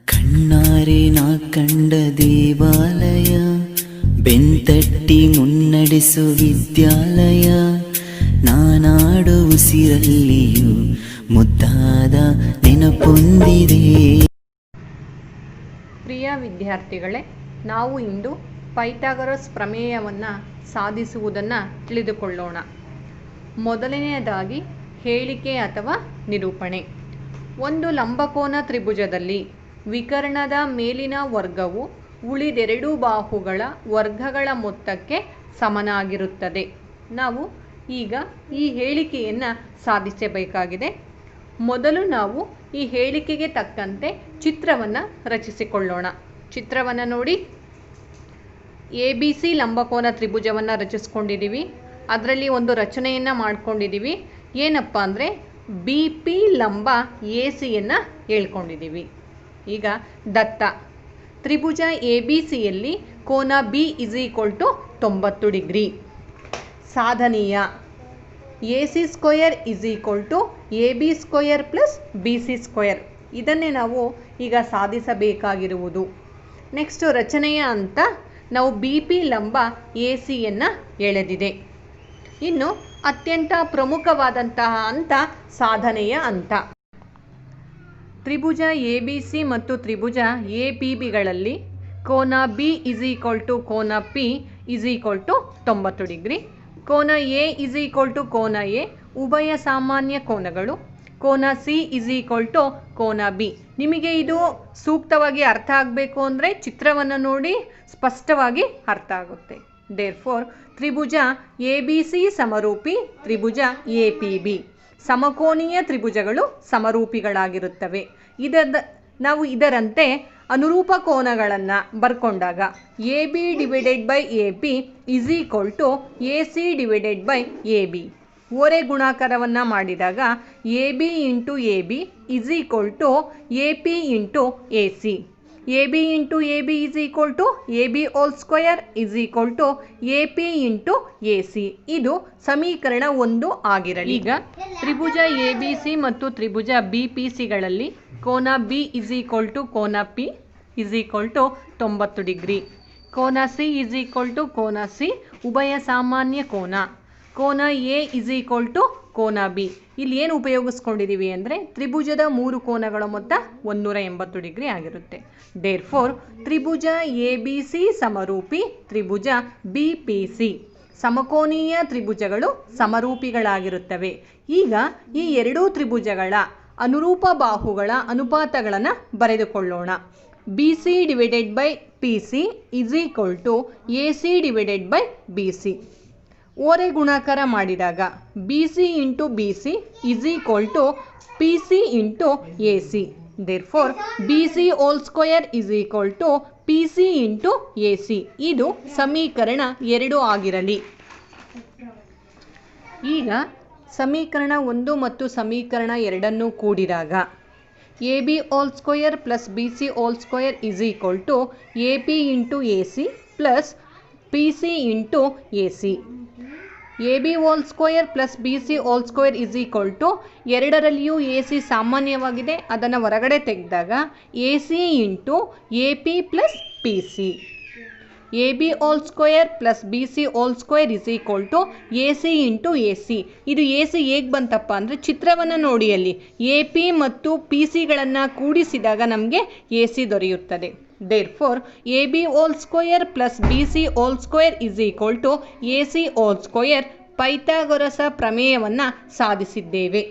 ಕಣ್ಣಾರೆ ನಾ ಕಂಡ ದೇವಾಲಯ, ಬೆಂತಟ್ಟಿ ಮುನ್ನಡೆಸು ವಿದ್ಯಾಲಯ, ನಾನಾಡು ಉಸಿರಲ್ಲಿಯೂ ಮುದ್ದಾದ ನೆನಪೊಂದಿದೆ. ಪ್ರಿಯ ವಿದ್ಯಾರ್ಥಿಗಳೇ, ನಾವು ಇಂದು ಪೈಥಾಗರಸ್ ಪ್ರಮೇಯವನ್ನು ಸಾಧಿಸುವುದನ್ನು ತಿಳಿದುಕೊಳ್ಳೋಣ. ಮೊದಲನೆಯದಾಗಿ ಹೇಳಿಕೆ ಅಥವಾ ನಿರೂಪಣೆ. ಒಂದು ಲಂಬಕೋನ ತ್ರಿಭುಜದಲ್ಲಿ ವಿಕರ್ಣದ ಮೇಲಿನ ವರ್ಗವು ಉಳಿದೆರಡು ಬಾಹುಗಳ ವರ್ಗಗಳ ಮೊತ್ತಕ್ಕೆ ಸಮನಾಗಿರುತ್ತದೆ. ನಾವು ಈಗ ಈ ಹೇಳಿಕೆಯನ್ನು ಸಾಧಿಸಬೇಕಾಗಿದೆ. ಮೊದಲು ನಾವು ಈ ಹೇಳಿಕೆಗೆ ತಕ್ಕಂತೆ ಚಿತ್ರವನ್ನು ರಚಿಸಿಕೊಳ್ಳೋಣ. ಚಿತ್ರವನ್ನು ನೋಡಿ. ABC ಲಂಬಕೋನ ತ್ರಿಭುಜವನ್ನು ರಚಿಸ್ಕೊಂಡಿದ್ದೀವಿ. ಅದರಲ್ಲಿ ಒಂದು ರಚನೆಯನ್ನು ಮಾಡ್ಕೊಂಡಿದ್ದೀವಿ. ಏನಪ್ಪ ಅಂದರೆ BP ಲಂಬ ACಯನ್ನು ಹೇಳ್ಕೊಂಡಿದ್ದೀವಿ. ಈಗ ದತ್ತ ತ್ರಿಭುಜ ABCಯಲ್ಲಿ ಕೋನ B = 90 degree. ಸಾಧನೀಯ AC² = AB² + BC². ಇದನ್ನೇ ನಾವು ಈಗ ಸಾಧಿಸಬೇಕಾಗಿರುವುದು. ನೆಕ್ಸ್ಟ್ ರಚನೆಯ ಹಂತ, ನಾವು BP ಲಂಬ ACಯನ್ನು ಎಳೆದಿದೆ. ಇನ್ನು ಅತ್ಯಂತ ಪ್ರಮುಖವಾದಂತಹ ಹಂತ ಸಾಧನೆಯ ಹಂತ. ತ್ರಿಭುಜ ABC ಮತ್ತು ತ್ರಿಭುಜ APBಗಳಲ್ಲಿ ಕೋನ B = ಕೋನ P = 90 ಡಿಗ್ರಿ. ಕೋನ A = ಕೋನ A ಉಭಯ ಸಾಮಾನ್ಯ ಕೋನಗಳು. ಕೋನ C = ಕೋನ B. ನಿಮಗೆ ಇದು ಸೂಕ್ತವಾಗಿ ಅರ್ಥ ಆಗಬೇಕು ಅಂದರೆ ಚಿತ್ರವನ್ನು ನೋಡಿ ಸ್ಪಷ್ಟವಾಗಿ ಅರ್ಥ ಆಗುತ್ತೆ. ದೇರ್ಫೋರ್ ತ್ರಿಭುಜ ABC ಸಮರೂಪಿ ತ್ರಿಭುಜ APB. ಸಮಕೋನೀಯ ತ್ರಿಭುಜಗಳು ಸಮರೂಪಿಗಳಾಗಿರುತ್ತವೆ. ನಾವು ಇದರಂತೆ ಅನುರೂಪ ಕೋನಗಳನ್ನು ಬರ್ಕೊಂಡಾಗ AB/AP = AC/AB. ಓರೆ ಗುಣಾಕಾರವನ್ನು ಮಾಡಿದಾಗ AB × AB = AP × AC. AB × AB = AB² AP × AC. ಇದು ಸಮೀಕರಣ 1 ಆಗಿರಲಿ. ಈಗ ತ್ರಿಭುಜ ABC ಮತ್ತು ತ್ರಿಭುಜ BPCಗಳಲ್ಲಿ ಕೋನ B = ಕೋನ P = 90 ಡಿಗ್ರಿ. ಕೋನ C = ಕೋನ C ಉಭಯ ಸಾಮಾನ್ಯ ಕೋನ. ಕೋನ A = ಕೋನ B. ಇಲ್ಲಿ ಏನು ಉಪಯೋಗಿಸ್ಕೊಂಡಿದ್ದೀವಿ ಅಂದರೆ ತ್ರಿಭುಜದ 3 ಕೋನಗಳ ಮೊತ್ತ 180 ಡಿಗ್ರಿ ಆಗಿರುತ್ತೆ. ದೇರ್ಫೋರ್ ತ್ರಿಭುಜ ABC ಸಮರೂಪಿ ತ್ರಿಭುಜ BPC. ಸಮಕೋನೀಯ ತ್ರಿಭುಜಗಳು ಸಮರೂಪಿಗಳಾಗಿರುತ್ತವೆ. ಈಗ ಈ ಎರಡೂ ತ್ರಿಭುಜಗಳ ಅನುರೂಪ ಬಾಹುಗಳ ಅನುಪಾತಗಳನ್ನು ಬರೆದುಕೊಳ್ಳೋಣ. BC/PC = AC/BC. ಓರೆ ಗುಣಾಕಾರ ಮಾಡಿದಾಗ BC × BC = PC × AC. Therefore BC² = PC × AC. ಇದು ಸಮೀಕರಣ 2 ಆಗಿರಲಿ. ಈಗ ಸಮೀಕರಣ 1 ಮತ್ತು ಸಮೀಕರಣ 2 ಕೂಡಿದಾಗ AB² + BC² = AP × AC + PC × AC. AB² + BC² = ಎರಡರಲ್ಲಿಯೂ AC ಸಾಮಾನ್ಯವಾಗಿದೆ. ಅದನ್ನು ಹೊರಗಡೆ ತೆಗೆದಾಗ AC × AP + PC. AB² + BC² = AC × AC. ಇದು AC ಹೇಗೆ ಬಂತಪ್ಪ ಅಂದರೆ ಚಿತ್ರವನ್ನು ನೋಡಿ. ಅಲ್ಲಿ AP ಮತ್ತು PCಗಳನ್ನು ಕೂಡಿಸಿದಾಗ ನಮಗೆ AC ದೊರೆಯುತ್ತದೆ. Therefore AB² + BC² = AC². ಪೈಥಾಗೊರಸ ಪ್ರಮೇಯವನ್ನು ಸಾಧಿಸಿದ್ದೇವೆ.